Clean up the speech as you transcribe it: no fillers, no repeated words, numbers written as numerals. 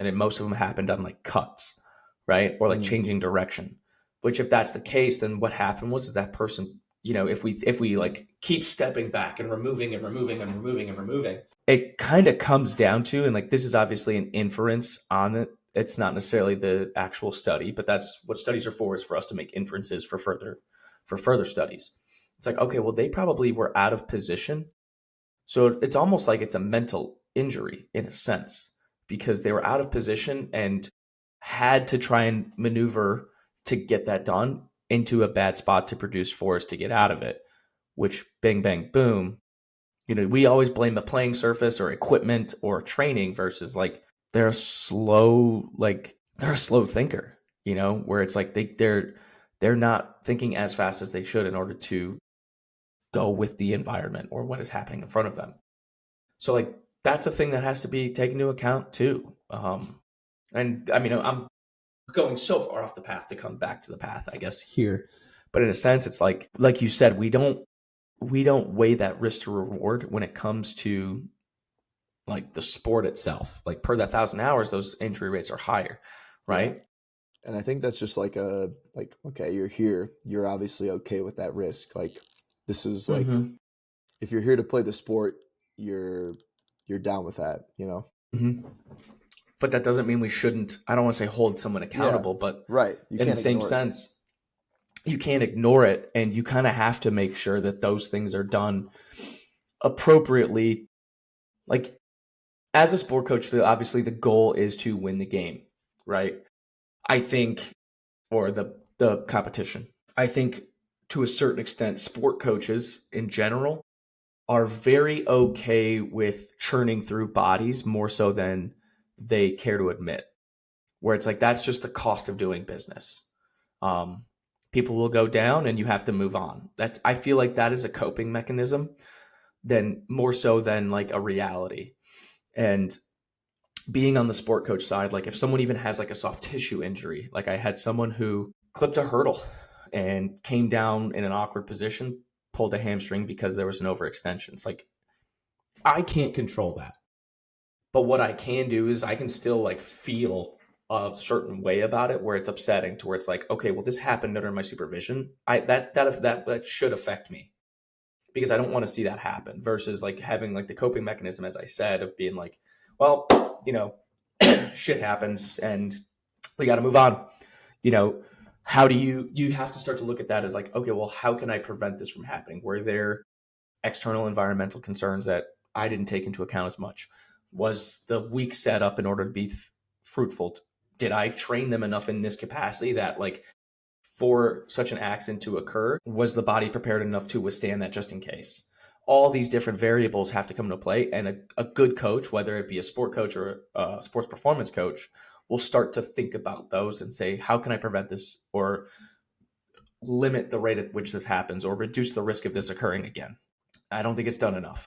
and then most of them happened on like cuts, right? Or like changing direction. Which if that's the case, then what happened was that person, if we like keep stepping back and removing and removing and removing and removing, it kind of comes down to, and like this is obviously an inference on it. It's not necessarily the actual study, but that's what studies are for, is for us to make inferences for further studies. It's like, okay, well, they probably were out of position. So it's almost like it's a mental injury in a sense, because they were out of position and had to try and maneuver to get that done into a bad spot to produce force to get out of it, which bang, bang, boom. We always blame the playing surface or equipment or training versus like they're a slow thinker, where it's like they're not thinking as fast as they should in order to go with the environment or what is happening in front of them. So like that's a thing that has to be taken into account too. And I mean, I'm going so far off the path to come back to the path, I guess, here. But in a sense, it's like you said, we don't weigh that risk to reward when it comes to like the sport itself. Like per that 1,000 hours, those injury rates are higher, right? Yeah. And I think that's just like okay, you're here, you're obviously okay with that risk. Like this is like, if you're here to play the sport, you're down with that, But that doesn't mean we shouldn't, I don't want to say hold someone accountable, but right. in the same sense, you can't ignore it, and you kind of have to make sure that those things are done appropriately. Like as a sport coach, obviously the goal is to win the game, right? I think, or the competition. I think to a certain extent, sport coaches in general are very okay with churning through bodies more so than they care to admit. Where it's like that's just the cost of doing business. People will go down, and you have to move on. I feel like that is a coping mechanism, than more so than like a reality. And being on the sport coach side, like if someone even has like a soft tissue injury, like I had someone who clipped a hurdle and came down in an awkward position, pulled a hamstring because there was an overextension. It's like, I can't control that. But what I can do is I can still like feel a certain way about it, where it's upsetting, to where it's like, okay, well, this happened under my supervision. That should affect me, because I don't want to see that happen, versus like having like the coping mechanism, as I said, of being like, well, shit happens and we got to move on. How do you have to start to look at that as like, okay, well, how can I prevent this from happening? Were there external environmental concerns that I didn't take into account as much? Was the week set up in order to be fruitful? Did I train them enough in this capacity that like for such an accident to occur, was the body prepared enough to withstand that just in case? All these different variables have to come into play, and a good coach, whether it be a sport coach or a sports performance coach, will start to think about those and say, how can I prevent this, or limit the rate at which this happens, or reduce the risk of this occurring again? I don't think it's done enough.